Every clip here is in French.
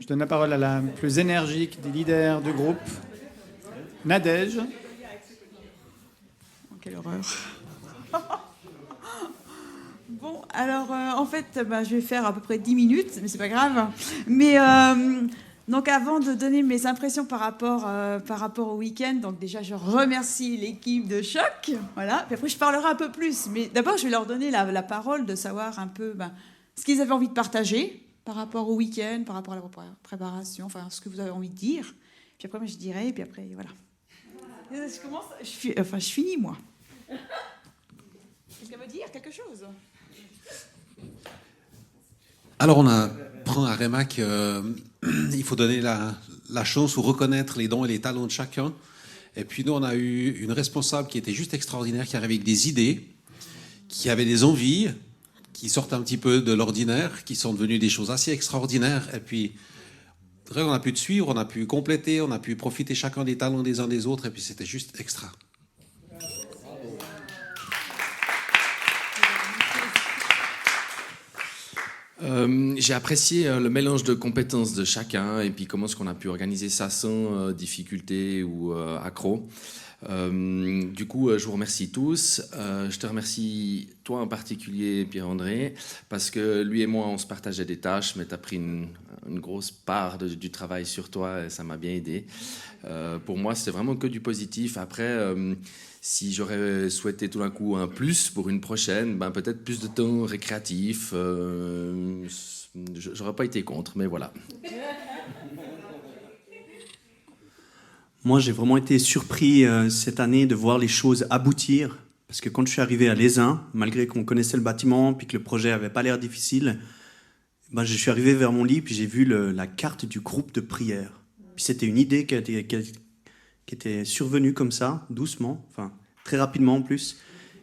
Je donne la parole à la plus énergique des leaders du groupe, Nadège. Quelle horreur. Bon, alors en fait, je vais faire à peu près 10 minutes, mais c'est pas grave. Mais donc avant de donner mes impressions par rapport au week-end, donc déjà je remercie l'équipe de Choc, voilà. Puis après je parlerai un peu plus, mais d'abord je vais leur donner la parole de savoir un peu ce qu'ils avaient envie de partager par rapport au week-end, par rapport à la préparation, enfin ce que vous avez envie de dire. Puis après moi je dirai, et puis après voilà. Je commence, je finis moi. Est-ce qu'elle veut dire quelque chose? Alors on apprend à Réma qu'il faut donner la chance ou reconnaître les dons et les talents de chacun. Et puis nous on a eu une responsable qui était juste extraordinaire, qui arrivait avec des idées, qui avait des envies, qui sortent un petit peu de l'ordinaire, qui sont devenues des choses assez extraordinaires. Et puis on a pu te suivre, on a pu compléter, on a pu profiter chacun des talents des uns des autres. Et puis c'était juste extra. J'ai apprécié le mélange de compétences de chacun et puis comment est-ce qu'on a pu organiser ça sans difficulté ou accroc. Du coup, je vous remercie tous. Je te remercie, toi en particulier, Pierre-André, parce que lui et moi, on se partageait des tâches, mais tu as pris une grosse part du travail sur toi et ça m'a bien aidé. Pour moi, c'était vraiment que du positif. Après, si j'aurais souhaité tout d'un coup un plus pour une prochaine, peut-être plus de temps récréatif. J'aurais pas été contre, mais voilà. Moi, j'ai vraiment été surpris cette année de voir les choses aboutir. Parce que quand je suis arrivé à l'Aisin, malgré qu'on connaissait le bâtiment puis que le projet avait pas l'air difficile, je suis arrivé vers mon lit puis j'ai vu la carte du groupe de prière. Puis c'était une idée qui était survenue comme ça, doucement, enfin très rapidement en plus.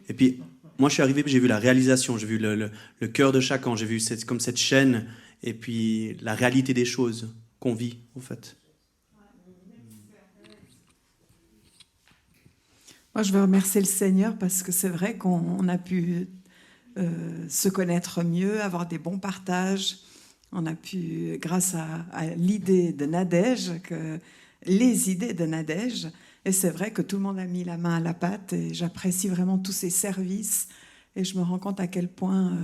Et puis moi, je suis arrivé, j'ai vu la réalisation, j'ai vu le cœur de chacun, j'ai vu comme cette chaîne et puis la réalité des choses qu'on vit, en fait. Moi, je veux remercier le Seigneur parce que c'est vrai qu'on a pu se connaître mieux, avoir des bons partages. On a pu, grâce à l'idée de Nadège, les idées de Nadège, et c'est vrai que tout le monde a mis la main à la pâte et j'apprécie vraiment tous ces services et je me rends compte à quel point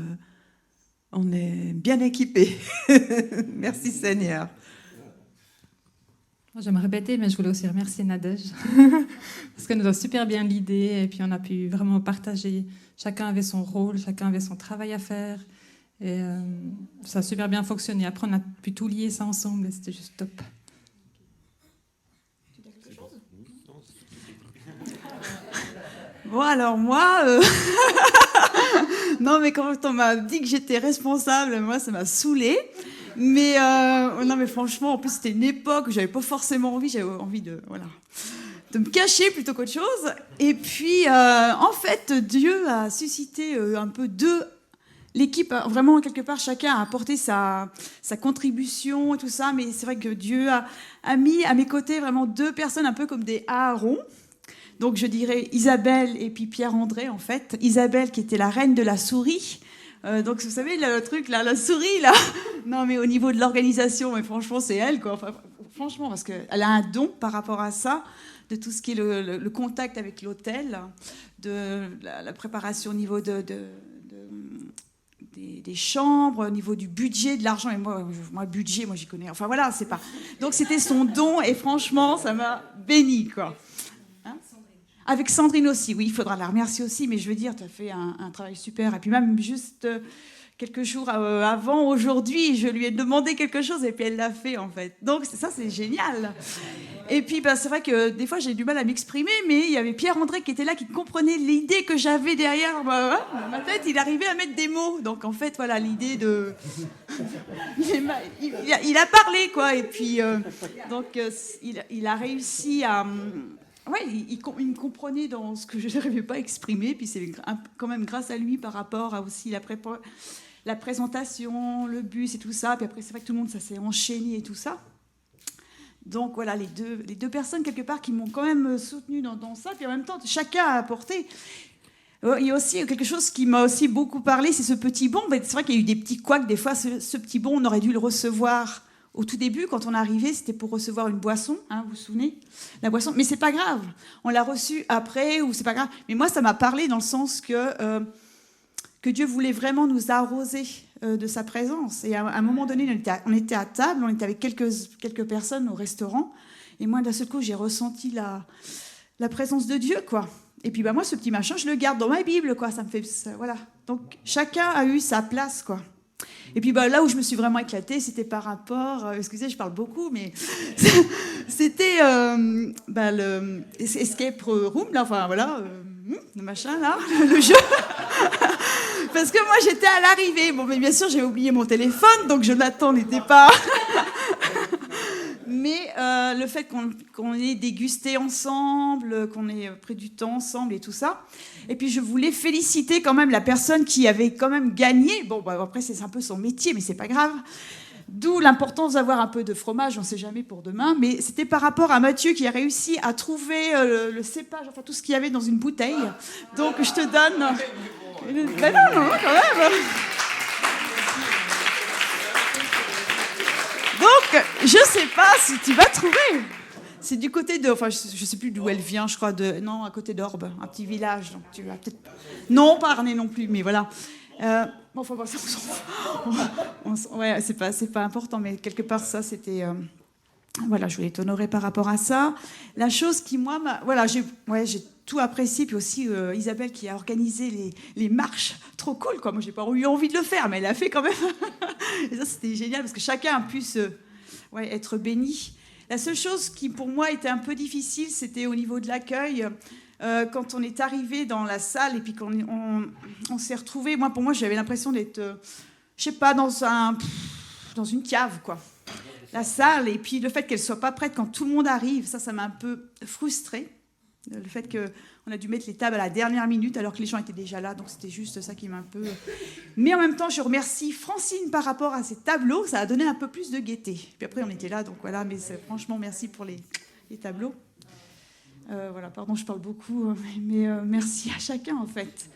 on est bien équipés. Merci Seigneur. Moi, je vais me répéter, mais je voulais aussi remercier Nadège parce qu'elle nous a super bien l'idée et puis on a pu vraiment partager. Chacun avait son rôle, chacun avait son travail à faire et ça a super bien fonctionné. Après, on a pu tout lier ça ensemble et c'était juste top. Bon, alors moi, non, mais quand on m'a dit que j'étais responsable, moi, ça m'a saoulée. Mais non, mais franchement, en plus, c'était une époque où j'avais pas forcément envie, j'avais envie de me cacher plutôt qu'autre chose. Et puis, en fait, Dieu a suscité un peu l'équipe, vraiment, quelque part, chacun a apporté sa contribution et tout ça. Mais c'est vrai que Dieu a mis à mes côtés vraiment deux personnes un peu comme des Aaron. Donc, je dirais Isabelle et puis Pierre-André, en fait. Isabelle qui était la reine de la souris. Donc, vous savez, le truc, là, la souris, là. Non, mais au niveau de l'organisation, mais franchement, c'est elle, quoi. Enfin, franchement, parce qu'elle a un don par rapport à ça, de tout ce qui est le contact avec l'hôtel, de la préparation au niveau des chambres, au niveau du budget, de l'argent. Et moi, budget, moi, j'y connais. Enfin, voilà, c'est pas... Donc, c'était son don, et franchement, ça m'a béni, quoi. Avec Sandrine aussi, oui, il faudra la remercier aussi, mais je veux dire, tu as fait un travail super. Et puis même juste quelques jours avant, aujourd'hui, je lui ai demandé quelque chose et puis elle l'a fait, en fait. Donc ça, c'est génial. Et puis c'est vrai que des fois, j'ai du mal à m'exprimer, mais il y avait Pierre-André qui était là, qui comprenait l'idée que j'avais derrière ma tête. Il arrivait à mettre des mots. Donc en fait, voilà, l'idée de... il a parlé, quoi. Et puis, donc, il a réussi à... Ouais, il me comprenait dans ce que je n'arrivais pas à exprimer, puis c'est quand même grâce à lui par rapport à aussi la présentation, le bus et tout ça. Puis après, c'est vrai que tout le monde, ça s'est enchaîné et tout ça. Donc voilà, les deux personnes quelque part qui m'ont quand même soutenu dans ça, puis en même temps, chacun a apporté. Il y a aussi quelque chose qui m'a aussi beaucoup parlé, c'est ce petit bon. C'est vrai qu'il y a eu des petits couacs, des fois, ce petit bon, on aurait dû le recevoir Au tout début, quand on est arrivé, c'était pour recevoir une boisson, hein, vous vous souvenez? La boisson, mais c'est pas grave. On l'a reçue après ou c'est pas grave. Mais moi, ça m'a parlé dans le sens que Dieu voulait vraiment nous arroser de sa présence. Et à un moment donné, on était à table, on était avec quelques personnes au restaurant. Et moi, d'un seul coup, j'ai ressenti la présence de Dieu, quoi. Et puis, moi, ce petit machin, je le garde dans ma Bible, quoi. Ça me fait... voilà. Donc, chacun a eu sa place, quoi. Et puis là où je me suis vraiment éclatée, c'était par rapport... excusez, je parle beaucoup, mais... c'était le escape room, là, enfin, voilà, le machin, là, le jeu. Parce que moi, j'étais à l'arrivée. Bon, mais bien sûr, j'ai oublié mon téléphone, donc Jonathan n'était pas... Mais le fait qu'on ait dégusté ensemble, qu'on ait pris du temps ensemble et tout ça. Et puis je voulais féliciter quand même la personne qui avait quand même gagné. Bon, après c'est un peu son métier, mais c'est pas grave. D'où l'importance d'avoir un peu de fromage, on ne sait jamais pour demain. Mais c'était par rapport à Mathieu qui a réussi à trouver le cépage, enfin tout ce qu'il y avait dans une bouteille. Donc je te donne... Ben non, quand même. Donc, je sais pas si tu vas trouver. C'est du côté de... Enfin, je sais plus d'où elle vient, je crois. Non, à côté d'Orbe, un petit village. Donc, tu vas peut-être... Non, pas Arnay non plus, mais voilà. Enfin, ça, on s'en fout. Ouais, c'est pas important, mais quelque part, ça, c'était... Voilà, je voulais t'honorer par rapport à ça. La chose qui, moi... Voilà, j'ai tout apprécié. Puis aussi, Isabelle qui a organisé les marches. Trop cool, quoi. Moi, j'ai pas eu envie de le faire, mais elle l'a fait quand même. Et ça, c'était génial, parce que chacun a pu être béni. La seule chose qui, pour moi, était un peu difficile, c'était au niveau de l'accueil. Quand on est arrivé dans la salle et puis qu'on s'est retrouvés... Pour moi, j'avais l'impression d'être, je sais pas, dans une cave, quoi. La salle, et puis le fait qu'elle soit pas prête quand tout le monde arrive, ça m'a un peu frustrée. Le fait qu'on a dû mettre les tables à la dernière minute alors que les gens étaient déjà là, donc c'était juste ça qui m'a un peu... Mais en même temps, je remercie Francine par rapport à ces tableaux, ça a donné un peu plus de gaieté. Puis après, on était là, donc voilà, mais franchement, merci pour les tableaux. Voilà, pardon, je parle beaucoup, mais merci à chacun, en fait.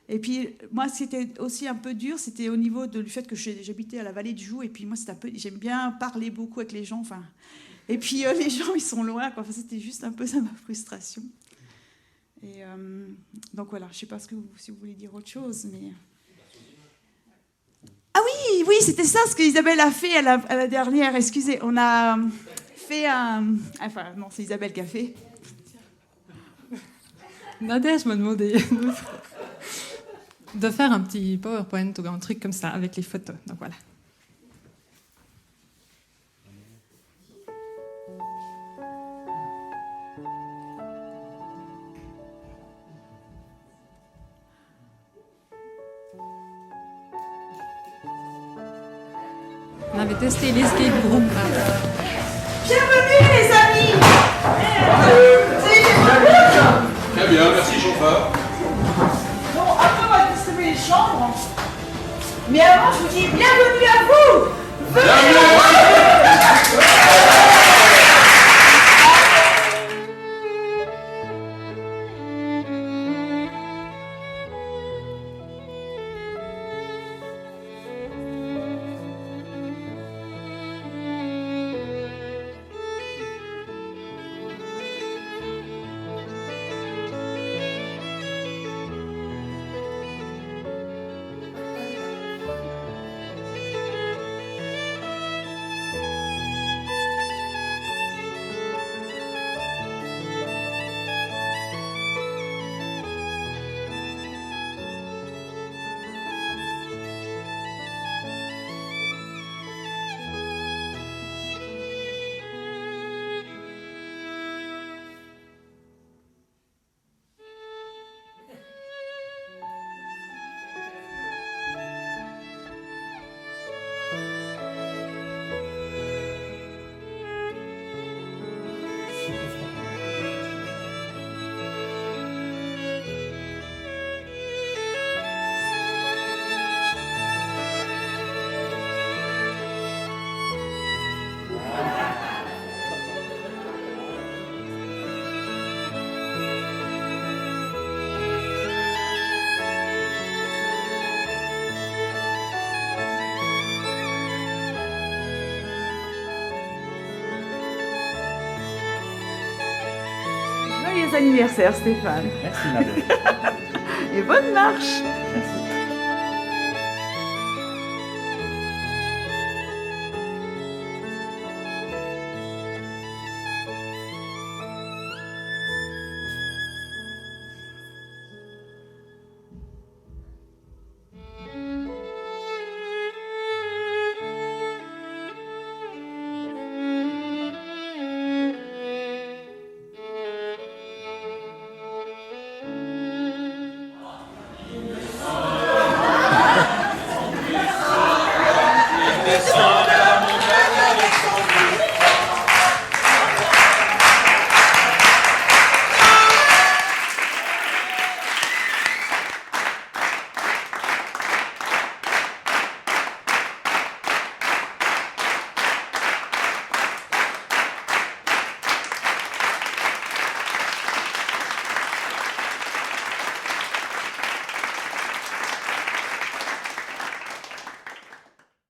Et puis, moi, c'était aussi un peu dur, c'était au niveau du fait que j'habitais à la vallée de Joux, et puis moi, j'aime bien parler beaucoup avec les gens, enfin... Et puis, les gens, ils sont loin, quoi. Enfin, c'était juste un peu ça, ma frustration. Et donc, voilà, je ne sais pas si vous voulez dire autre chose, mais... Ah oui, c'était ça, ce qu'Isabelle a fait à la dernière, excusez. On a fait Enfin, non, c'est Isabelle qui a fait. Nadège m'a demandé de faire un petit PowerPoint ou un truc comme ça avec les photos. Donc voilà. On avait testé l'escape room. Bienvenue les amis. Très bien, merci chauffeur. Bon, après on va distribuer les chambres. Mais avant, je vous dis bienvenue à vous. Joyeux anniversaire Stéphane. Merci Nadège. Et bonne marche. Merci.